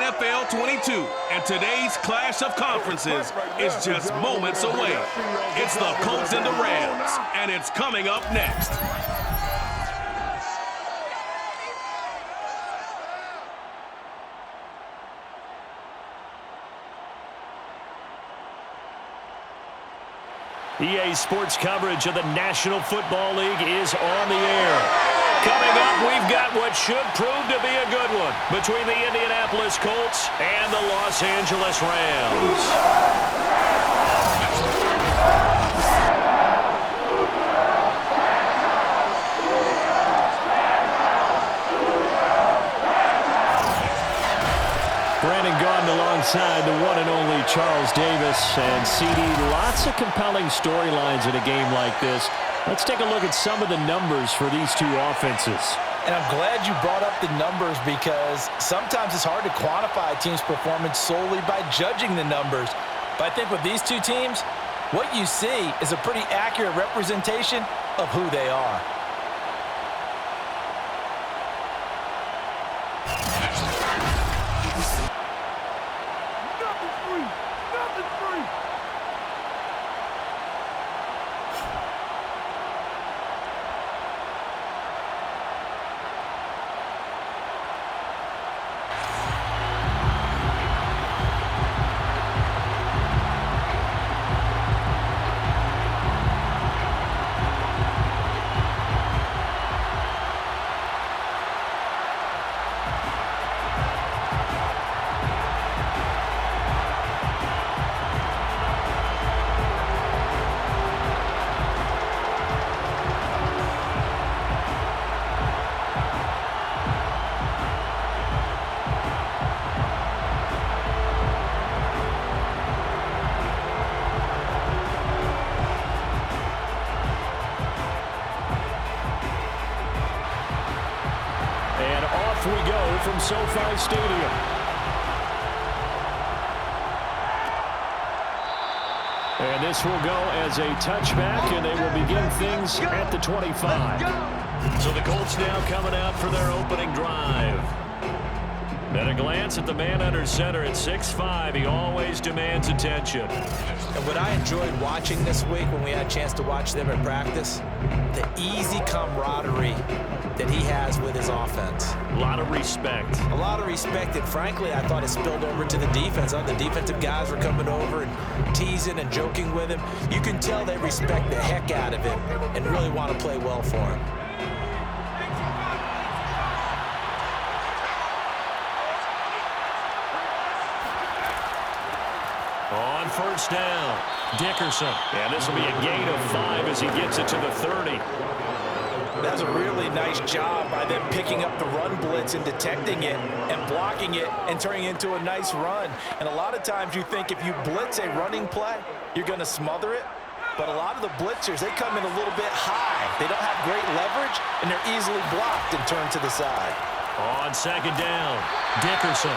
NFL 22, and today's clash of conferences is just moments away. It's the Colts and the Rams, and it's coming up next. EA Sports coverage of the National Football League is on the air. Coming up, we've got what should prove to be a good one between the Indianapolis Colts and the Los Angeles Rams. Alongside the one and only Charles Davis. And CD, lots of compelling storylines in a game like this. Let's take a look at some of the numbers for these two offenses. And I'm glad you brought up the numbers because sometimes it's hard to quantify a team's performance solely by judging the numbers. But I think with these two teams, what you see is a pretty accurate representation of who they are. We go from SoFi Stadium. And this will go as a touchback, and they will begin things at the 25. So the Colts now coming out for their opening drive. At a glance at the man under center at 6'5", he always demands attention. And what I enjoyed watching this week when we had a chance to watch them in practice, the easy camaraderie that he has with his offense. A lot of respect. A lot of respect, and frankly, I thought it spilled over to the defense. The defensive guys were coming over and teasing and joking with him. You can tell they respect the heck out of him and really want to play well for him. On first down, Dickerson. And this will be a gain of 5 as he gets it to the 30. That's a really nice job by them picking up the run blitz and detecting it and blocking it and turning it into a nice run. And a lot of times you think if you blitz a running play, you're going to smother it. But a lot of the blitzers, they come in a little bit high. They don't have great leverage, and they're easily blocked and turned to the side. On second down, Dickerson.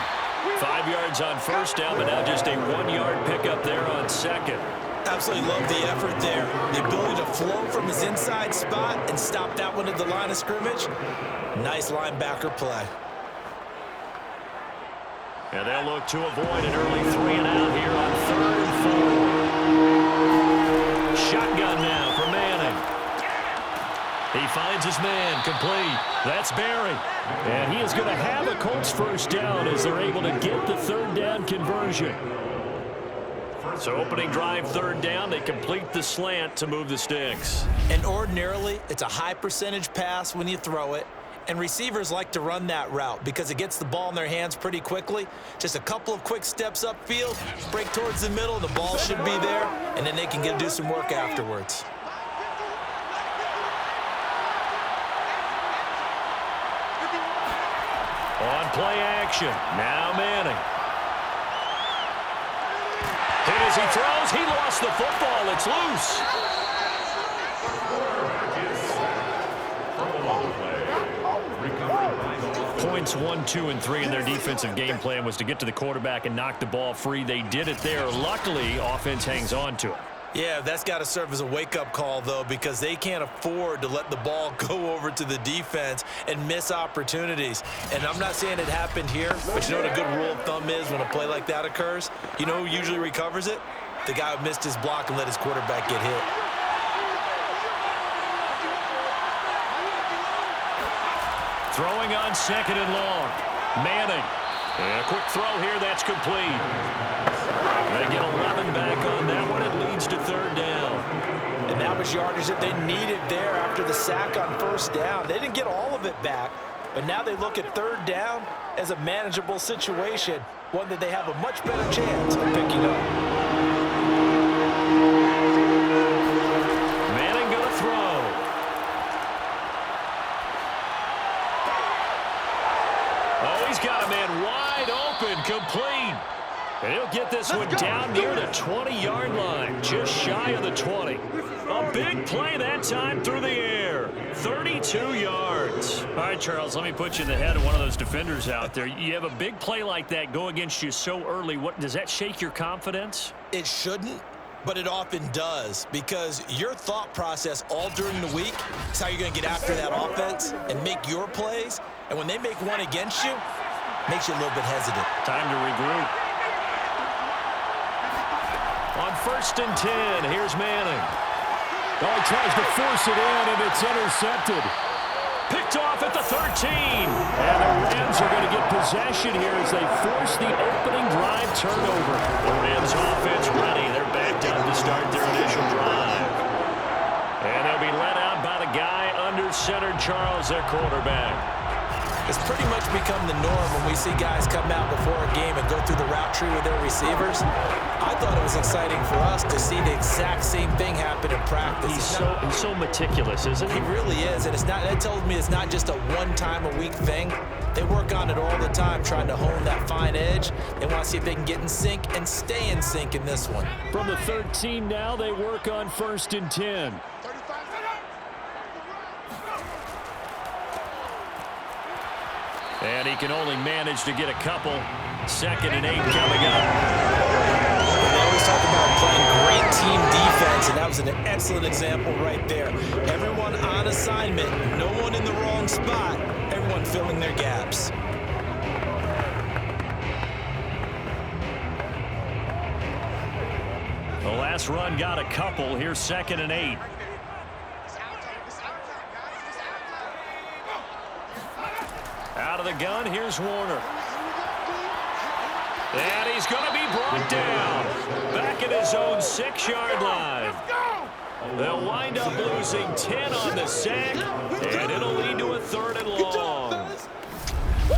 5 yards on first down, but now just a 1-yard pickup there on second. Absolutely love the effort there. The ability to flow from his inside spot and stop that one at the line of scrimmage. Nice linebacker play. And they'll look to avoid an early 3-and-out here on 3rd and 4. Shotgun now for Manning. He finds his man, complete. That's Barry. And he is going to have a Colts first down as they're able to get the 3rd down conversion. So opening drive 3rd down, they complete the slant to move the sticks. And ordinarily, it's a high percentage pass when you throw it. And receivers like to run that route because it gets the ball in their hands pretty quickly. Just a couple of quick steps upfield, break towards the middle, the ball should be there, and then they can do some work afterwards. On play action, now Manning. Hit as he throws, he lost the football, it's loose. Points 1, 2, and 3 in their defensive game plan was to get to the quarterback and knock the ball free. They did it there. Luckily, offense hangs on to it. Yeah, that's got to serve as a wake-up call, though, because they can't afford to let the ball go over to the defense and miss opportunities. And I'm not saying it happened here, but you know what a good rule of thumb is when a play like that occurs? You know who usually recovers it? The guy who missed his block and let his quarterback get hit. Throwing on 2nd and long. Manning. And a quick throw here, that's complete. They get 11 back on that one. It leads to 3rd down. And that was yardage that they needed there after the sack on 1st down. They didn't get all of it back, but now they look at 3rd down as a manageable situation, one that they have a much better chance of picking up. Manning gonna throw. Oh, he's got a man wide open, complete. And he'll get this one down near the 20-yard line, just shy of the 20. A big play that time through the air. 32 yards. All right, Charles, let me put you in the head of one of those defenders out there. You have a big play like that go against you so early. What does that shake your confidence? It shouldn't, but it often does, because your thought process all during the week is how you're going to get after that offense and make your plays. And when they make one against you, it makes you a little bit hesitant. Time to regroup. On 1st and 10, here's Manning. Oh, he tries to force it in, and it's intercepted. Picked off at the 13. And the Rams are going to get possession here as they force the opening drive turnover. The Rams offense ready. They're backed up to start their initial drive. And they'll be let out by the guy under center, Charles, their quarterback. It's pretty much become the norm when we see guys come out before a game and go through the route tree with their receivers. I thought it was exciting for us to see the exact same thing happen in practice. He's so meticulous, isn't he? He really is, and that tells me it's not just a one-time-a-week thing. They work on it all the time, trying to hone that fine edge. They want to see if they can get in sync and stay in sync in this one. From the 13 now, they work on 1st and 10. And he can only manage to get a couple. 2nd and 8 coming up. They always talk about playing great team defense, and that was an excellent example right there. Everyone on assignment, no one in the wrong spot, everyone filling their gaps. The last run got a couple. Here's 2nd and 8. Out of the gun, here's Warner. And he's going to be brought down. Back at his own 6-yard line. They'll wind up losing 10 on the sack, and it'll lead to a 3rd and long.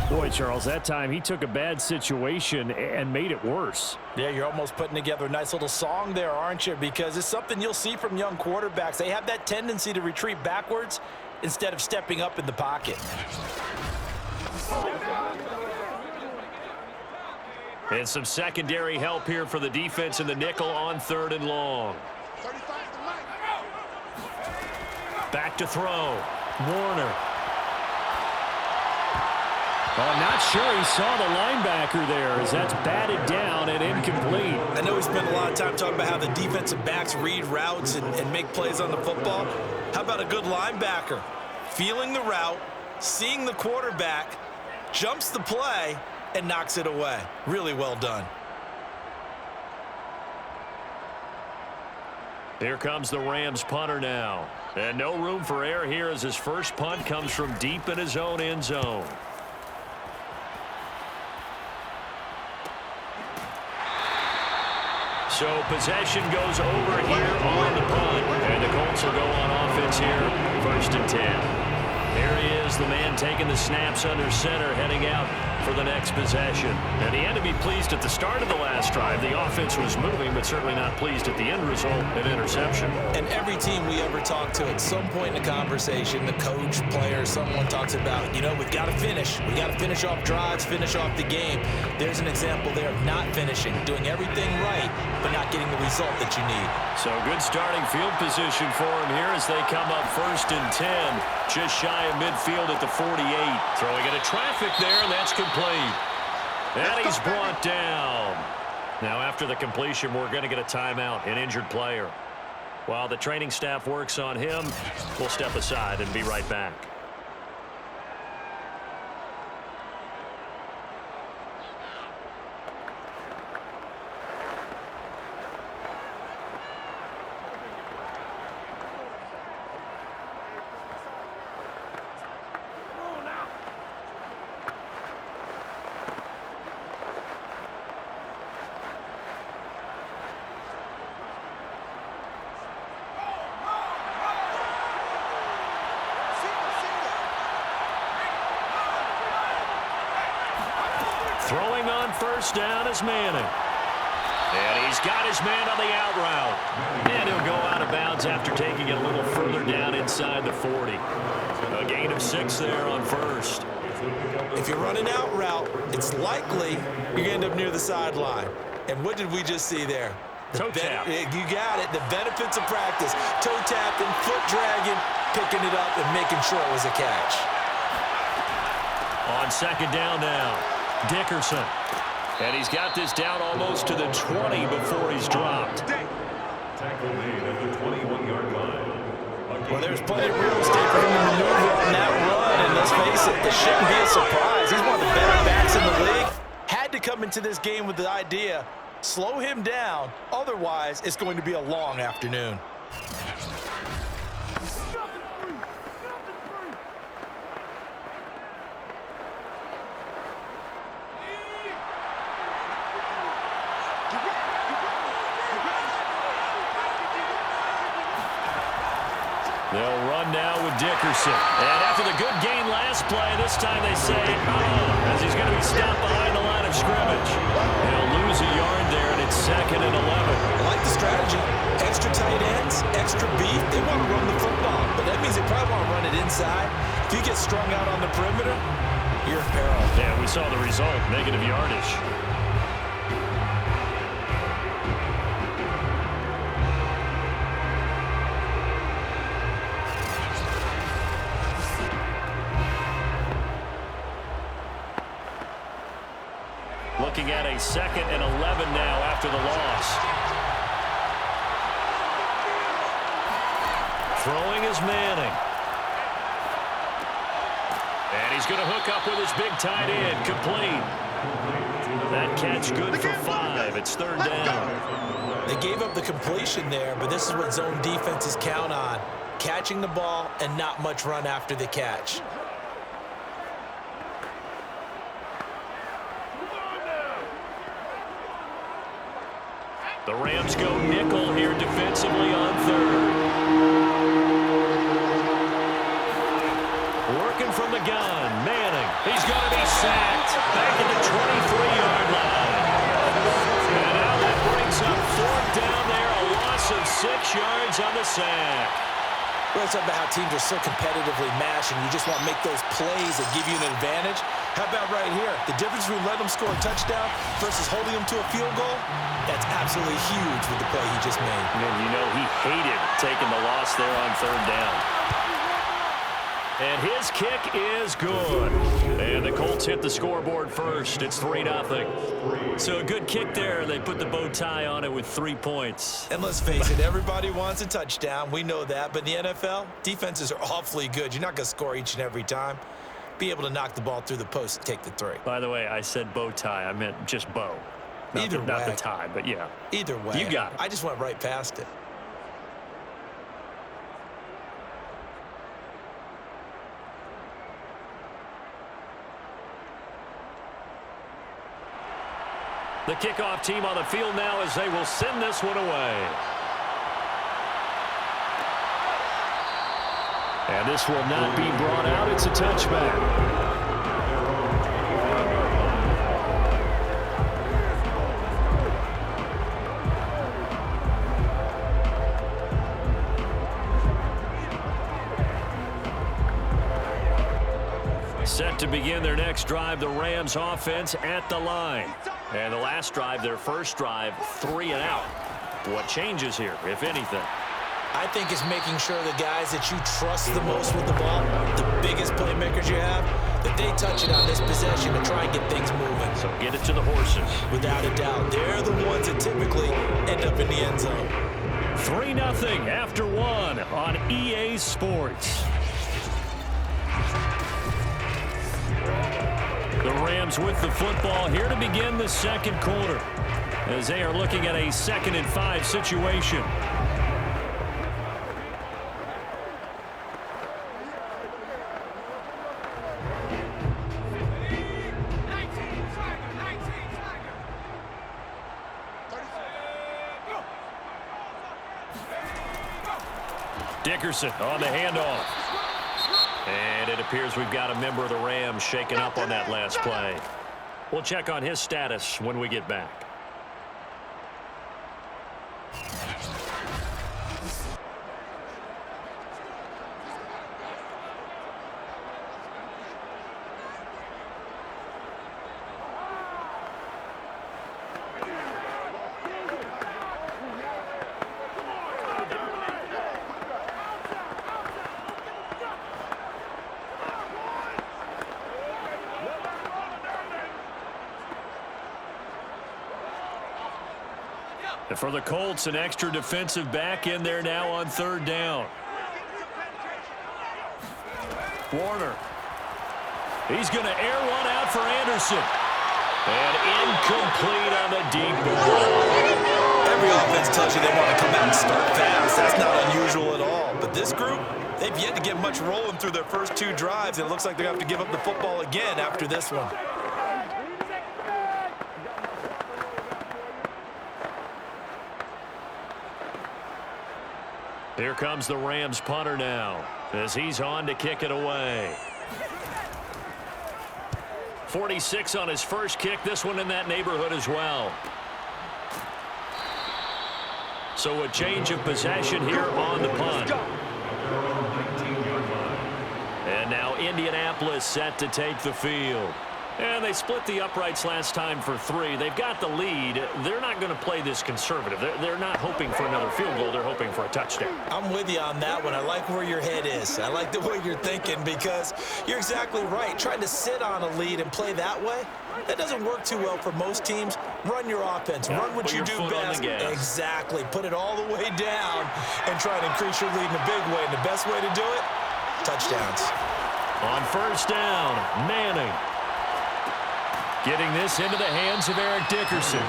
Boy, Charles, that time he took a bad situation and made it worse. Yeah, you're almost putting together a nice little song there, aren't you? Because it's something you'll see from young quarterbacks. They have that tendency to retreat backwards instead of stepping up in the pocket. And some secondary help here for the defense in the nickel on 3rd and long. Back to throw. Warner. Well, I'm not sure he saw the linebacker there as that's batted down and incomplete. I know we spent a lot of time talking about how the defensive backs read routes and make plays on the football. How about a good linebacker? Feeling the route, seeing the quarterback, jumps the play, and knocks it away. Really well done. Here comes the Rams punter now. And no room for error here as his first punt comes from deep in his own end zone. So possession goes over here on the punt. And the Colts will go on offense here, 1st and 10. Here he is, the man taking the snaps under center, heading out for the next possession. And he had to be pleased at the start of the last drive. The offense was moving, but certainly not pleased at the end result, an interception. And every team we ever talk to, at some point in the conversation, the coach, player, someone talks about, you know, we've got to finish. We got to finish off drives, finish off the game. There's an example there of not finishing, doing everything right, but not getting the result that you need. So good starting field position for him here as they come up 1st and 10, just shy of midfield at the 48. Throwing into traffic there, and that's complete. And he's brought down. Now, after the completion, we're going to get a timeout, an injured player. While the training staff works on him, we'll step aside and be right back. Throwing on first down is Manning. And he's got his man on the out route. And he'll go out of bounds after taking it a little further down inside the 40. A gain of 6 there on first. If you're running out route, it's likely you're going to end up near the sideline. And what did we just see there? Toe tap. You got it. The benefits of practice. Toe tapping, foot dragging, picking it up, and making sure it was a catch. On second down now, Dickerson. And he's got this down almost to the 20 before he's dropped. Tackle made at the 21-yard line. Well, there's plenty of real estate for him to maneuver on that run, and let's face it, this shouldn't be a surprise. He's one of the better backs in the league. Had to come into this game with the idea, slow him down, otherwise it's going to be a long afternoon. They'll run now with Dickerson. And after the good gain last play, this time they say, as he's going to be stopped behind the line of scrimmage. They'll lose a yard there, and it's 2nd and 11. I like the strategy. Extra tight ends, extra beef. They want to run the football, but that means they probably want to run it inside. If you get strung out on the perimeter, you're in peril. Yeah, we saw the result, negative yardage. Looking at a 2nd and 11 now after the loss. Throwing is Manning. And he's going to hook up with his big tight end, complete. That catch good for 5. It's 3rd down. They gave up the completion there, but this is what zone defenses count on. Catching the ball and not much run after the catch. The Rams go nickel here defensively on 3rd. Working from the gun, Manning. He's going to be sacked back at the 23-yard line. And now that brings up 4th down there, a loss of 6 yards on the sack. Well, it's about how teams are so competitively matched, and you just want to make those plays that give you an advantage. How about right here? The difference between letting them score a touchdown versus holding them to a field goal, that's absolutely huge with the play he just made. And you know he hated taking the loss there on 3rd down. And his kick is good. And the Colts hit the scoreboard first. It's 3-0. So a good kick there. They put the bow tie on it with 3 points. And let's face it, everybody wants a touchdown. We know that. But in the NFL, defenses are awfully good. You're not going to score each and every time. Be able to knock the ball through the post and take the 3. By the way, I said bow tie. I meant just bow. Not the tie, but yeah. Either way. You got it. I just went right past it. The kickoff team on the field now as they will send this one away. And this will not be brought out. It's a touchback. Set to begin their next drive, the Rams offense at the line. And the last drive, their first drive, 3 and out. What changes here, if anything? I think it's making sure the guys that you trust the most with the ball, the biggest playmakers you have, that they touch it on this possession to try and get things moving. So get it to the horses. Without a doubt, they're the ones that typically end up in the end zone. 3-0 after 1 on EA Sports. The Rams with the football here to begin the second quarter as they are looking at a 2nd and 5 situation. Dickerson on the handoff. And it appears we've got a member of the Rams shaken up on that last play. We'll check on his status when we get back. And for the Colts, an extra defensive back in there now on 3rd down. Warner. He's going to air one out for Anderson. And incomplete on the deep ball. Every offense tells you they want to come out and start fast. That's not unusual at all. But this group, they've yet to get much rolling through their first 2 drives. It looks like they're going to have to give up the football again after this one. Here comes the Rams punter now as he's on to kick it away. 46 on his first kick. This one in that neighborhood as well. So a change of possession here on the punt. And now Indianapolis set to take the field. And they split the uprights last time for 3. They've got the lead. They're not going to play this conservative. They're not hoping for another field goal. They're hoping for a touchdown. I'm with you on that one. I like where your head is. I like the way you're thinking because you're exactly right. Trying to sit on a lead and play that way, that doesn't work too well for most teams. Run your offense. Run what you do best. Exactly. Put it all the way down and try to increase your lead in a big way. And the best way to do it, touchdowns. On 1st down, Manning. Getting this into the hands of Eric Dickerson.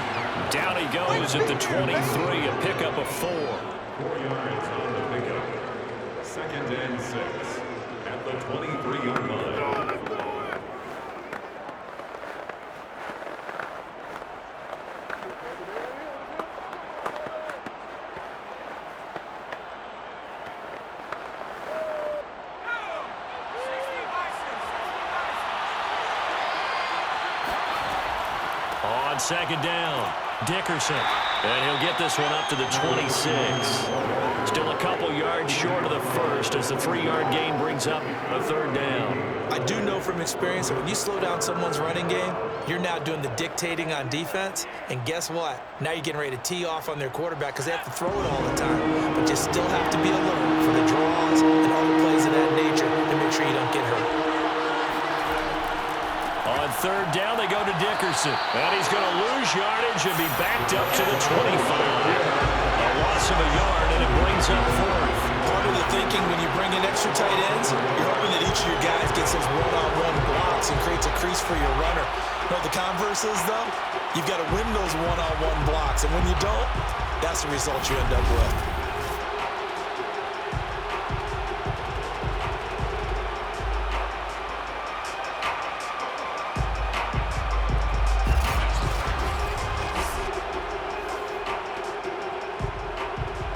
Down he goes at the 23, a pickup of 4. 4 yards on the pickup. 2nd and 6 at the 23-yard line. On 2nd down, Dickerson. And he'll get this one up to the 26. Still a couple yards short of the first as the 3-yard gain brings up a 3rd down. I do know from experience that when you slow down someone's running game, you're now doing the dictating on defense. And guess what? Now you're getting ready to tee off on their quarterback because they have to throw it all the time. But you still have to be alert for the draws and other plays of that nature to make sure you don't get hurt. On 3rd down, they go to Dickerson. And he's going to lose yardage and be backed up to the 25. A loss of a yard, and it brings up 4th. Part of the thinking when you bring in extra tight ends, you're hoping that each of your guys gets those one-on-one blocks and creates a crease for your runner. You know what the converse is, though? You've got to win those one-on-one blocks, and when you don't, that's the result you end up with.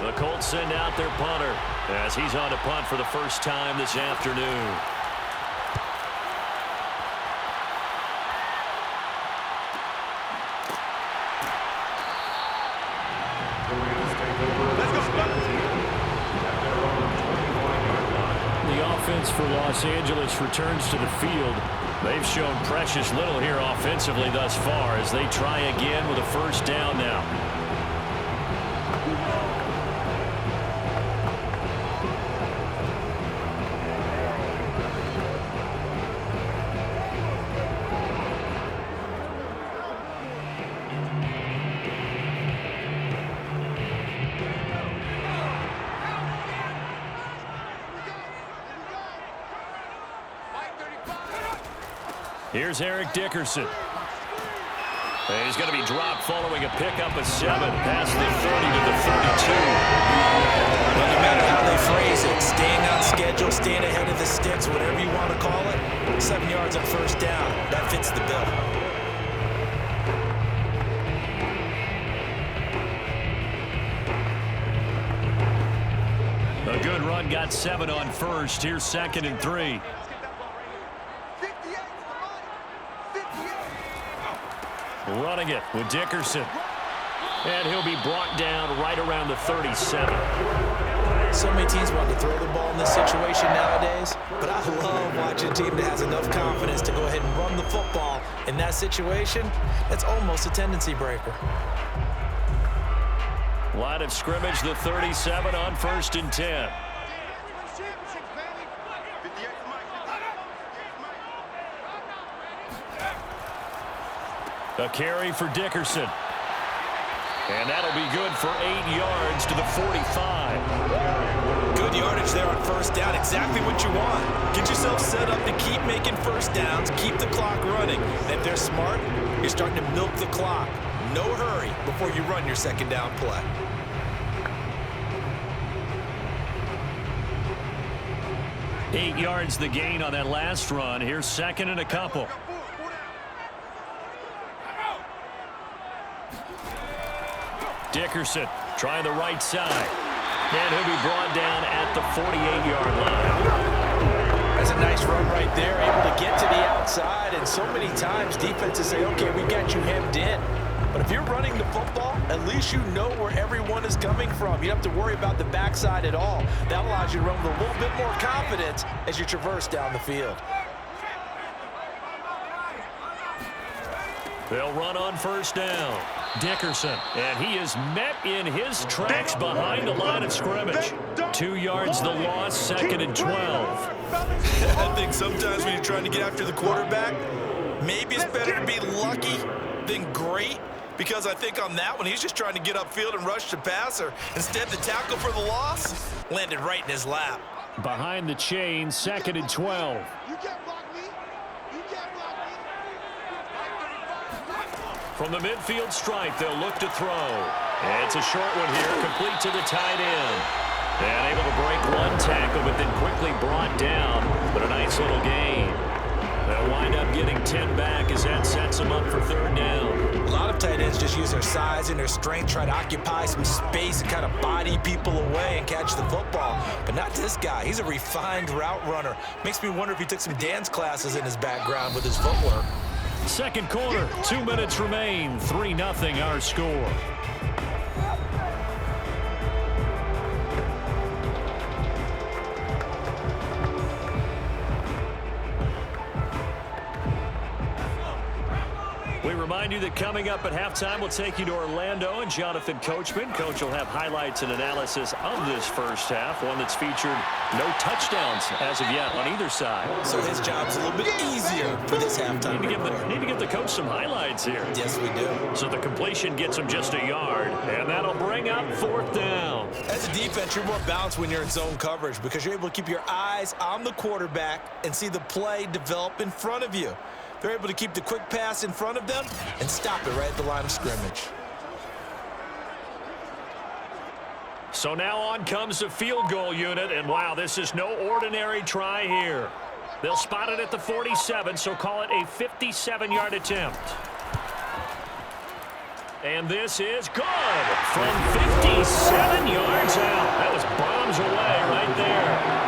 The Colts send out their punter as he's on to punt for the first time this afternoon. The offense for Los Angeles returns to the field. They've shown precious little here offensively thus far as they try again with a 1st down now. Here's Eric Dickerson. And he's going to be dropped following a pickup of 7 past the 30 to the 32. Well, no matter how they phrase it, staying on schedule, staying ahead of the sticks, whatever you want to call it, 7 yards on first down, that fits the bill. A good run got 7 on first. Here's 2nd and 3. Running it with Dickerson. And he'll be brought down right around the 37. So many teams want to throw the ball in this situation nowadays, but I love watching a team that has enough confidence to go ahead and run the football. In that situation, that's almost a tendency breaker. Line of scrimmage, the 37 on 1st and 10. A carry for Dickerson. And that'll be good for 8 yards to the 45. Good yardage there on first down. Exactly what you want. Get yourself set up to keep making first downs, keep the clock running. And if they're smart, you're starting to milk the clock. No hurry before you run your 2nd down play. Eight yards the gain on that last run. Here's 2nd and a couple. Dickerson trying the right side. And he'll be brought down at the 48-yard line. That's a nice run right there, able to get to the outside. And so many times defenses say, okay, we got you hemmed in. But if you're running the football, at least you know where everyone is coming from. You don't have to worry about the backside at all. That allows you to run with a little bit more confidence as you traverse down the field. They'll run on first down. Dickerson, and he is met in his tracks behind the line of scrimmage. 2 yards the loss, 2nd and 12. I think sometimes when you're trying to get after the quarterback, maybe it's better to be lucky than great, because I think on that one, he's just trying to get upfield and rush the passer. Instead, the tackle for the loss landed right in his lap. Behind the chain, 2nd and 12. You can't block me. You can't block me. From the midfield stripe, they'll look to throw. It's a short one here, complete to the tight end. And able to break one tackle, but then quickly brought down. But a nice little gain. They'll wind up getting 10 back as that sets them up for 3rd down. A lot of tight ends just use their size and their strength, try to occupy some space and kind of body people away and catch the football. But not this guy. He's a refined route runner. Makes me wonder if he took some dance classes in his background with his footwork. Second quarter, 2 minutes remain, 3-0 our score. We remind you that coming up at halftime, we'll take you to Orlando and Jonathan Coachman. Coach will have highlights and analysis of this first half, one that's featured no touchdowns as of yet on either side. So his job's a little bit easier for this halftime. Need to give the coach some highlights here. Yes, we do. So the completion gets him just a yard, and that'll bring up 4th down. As a defense, you're more balanced when you're in zone coverage because you're able to keep your eyes on the quarterback and see the play develop in front of you. They're able to keep the quick pass in front of them and stop it right at the line of scrimmage. So now on comes the field goal unit, and wow, this is no ordinary try here. They'll spot it at the 47, so call it a 57-yard attempt. And this is good from 57 yards out. That was bombs away right there.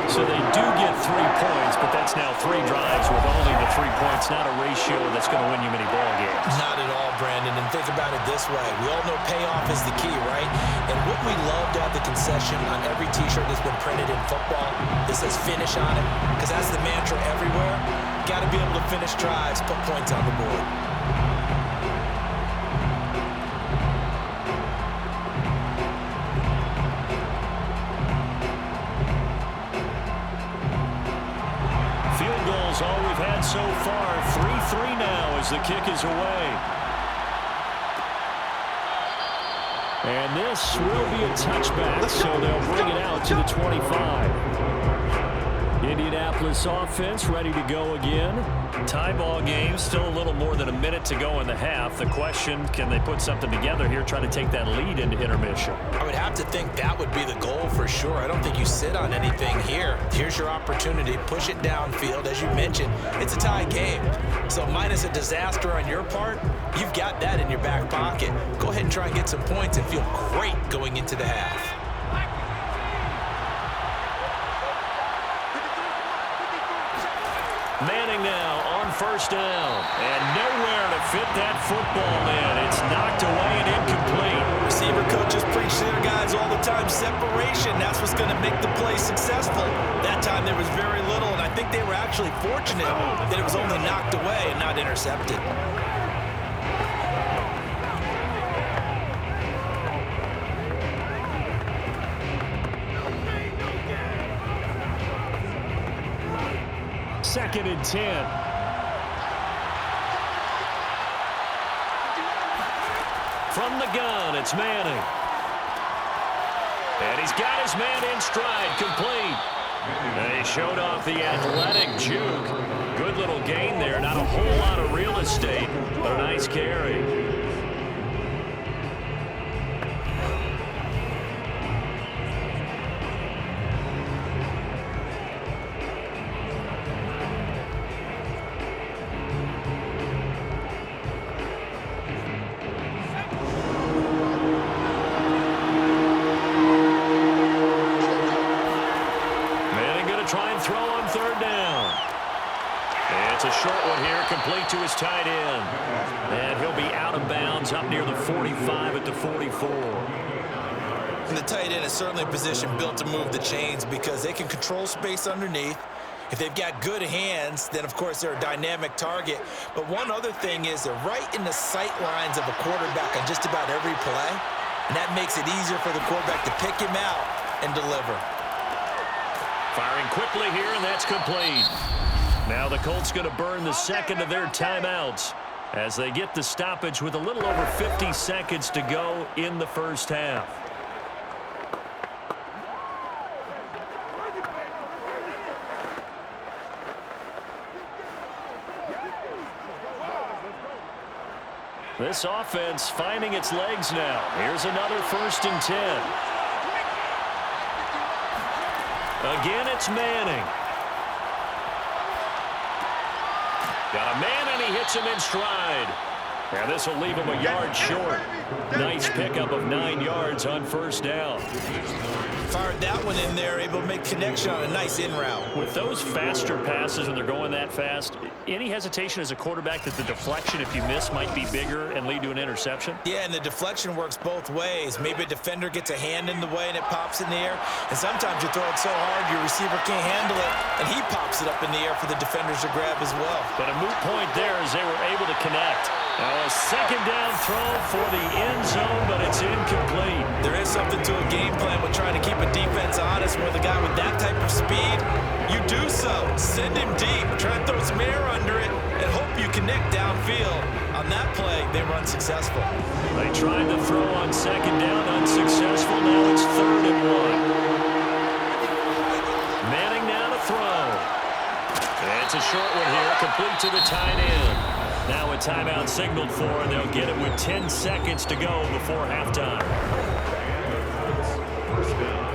So they do get 3 points, but that's now 3 drives with only the 3 points. Not a ratio that's going to win you many ball games. Not at all, Brandon. And think about it this way. We all know payoff is the key, right? And wouldn't we love to have the concession on every T-shirt that's been printed in football that says finish on it? Because that's the mantra everywhere. Got to be able to finish drives, put points on the board. All we've had so far. 3-3 now as the kick is away. And this will be a touchback, so they'll bring it out to the 25. Indianapolis offense ready to go again. Tie ball game, still a little more than a minute to go in the half. The question, can they put something together here, try to take that lead into intermission? I would have to think that would be the goal for sure. I don't think you sit on anything here. Here's your opportunity. Push it downfield. As you mentioned, it's a tie game. So minus a disaster on your part, you've got that in your back pocket. Go ahead and try and get some points and feel great going into the half. Manning now on first down, and nowhere to fit that football in. It's knocked away and incomplete. Receiver coaches preach to their guys all the time, separation. That's what's going to make the play successful. That time there was very little, and I think they were actually fortunate that it was only knocked away and not intercepted. Second and 10. From the gun, it's Manning. And he's got his man in stride, complete. And he showed off the athletic juke. Good little gain there, not a whole lot of real estate, but a nice carry. Complete to his tight end. And he'll be out of bounds up near the 45 at the 44. And the tight end is certainly a position built to move the chains because they can control space underneath. If they've got good hands, then, of course, they're a dynamic target. But one other thing is they're right in the sight lines of a quarterback on just about every play. And that makes it easier for the quarterback to pick him out and deliver. Firing quickly here, and that's complete. Now the Colts going to burn the second of their timeouts as they get the stoppage with a little over 50 seconds to go in the first half. This offense finding its legs now. Here's another 1st and 10. Again, it's Manning. Got a man, and he hits him in stride. And this will leave him a yard short. Nice pickup of 9 yards on first down. Fired that one in there, able to make connection on a nice in route. With those faster passes when they're going that fast, any hesitation as a quarterback that the deflection, if you miss, might be bigger and lead to an interception? Yeah, and the deflection works both ways. Maybe a defender gets a hand in the way and it pops in the air. And sometimes you throw it so hard your receiver can't handle it, and he pops it up in the air for the defenders to grab as well. But a moot point there as they were able to connect. Now a second down throw for the end zone, but it's incomplete. There is something to a game plan with trying to keep a defense honest with a guy with that type of speed. You do so. Send him deep. Try and throw some air under it and hope you connect downfield. On that play, they run successful. They tried to throw on second down, unsuccessful. Now it's 3rd and 1. Manning now to throw. It's a short one here, complete to the tight end. Now a timeout signaled for, and they'll get it with 10 seconds to go before halftime. First down.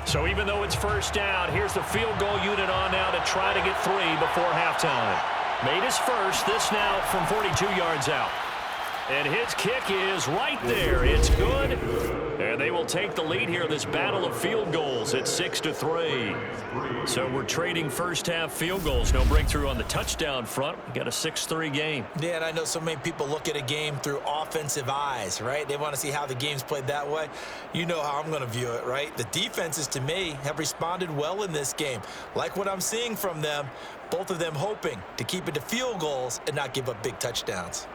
So even though it's first down, here's the field goal unit on now to try to get 3 before halftime. Made his first, this now from 42 yards out. And his kick is right there. It's good. And they will take the lead here in this battle of field goals at 6-3. So we're trading first half field goals. No breakthrough on the touchdown front. We got a 6-3 game. Yeah, and I know so many people look at a game through offensive eyes, right? They want to see how the game's played that way. You know how I'm going to view it, right? The defenses, to me, have responded well in this game. Like what I'm seeing from them, both of them hoping to keep it to field goals and not give up big touchdowns.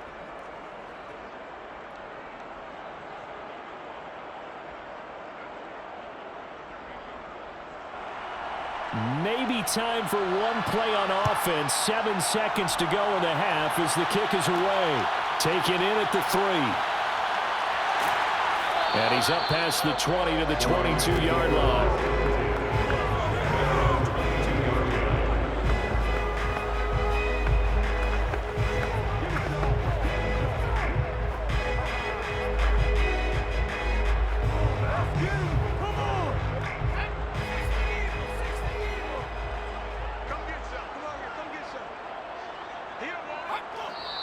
Maybe time for one play on offense. 7 seconds to go in the half as the kick is away. Taken in at the 3. And he's up past the 20 to the 22-yard line.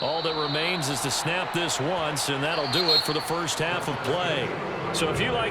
All that remains is to snap this once, and that'll do it for the first half of play. So if you like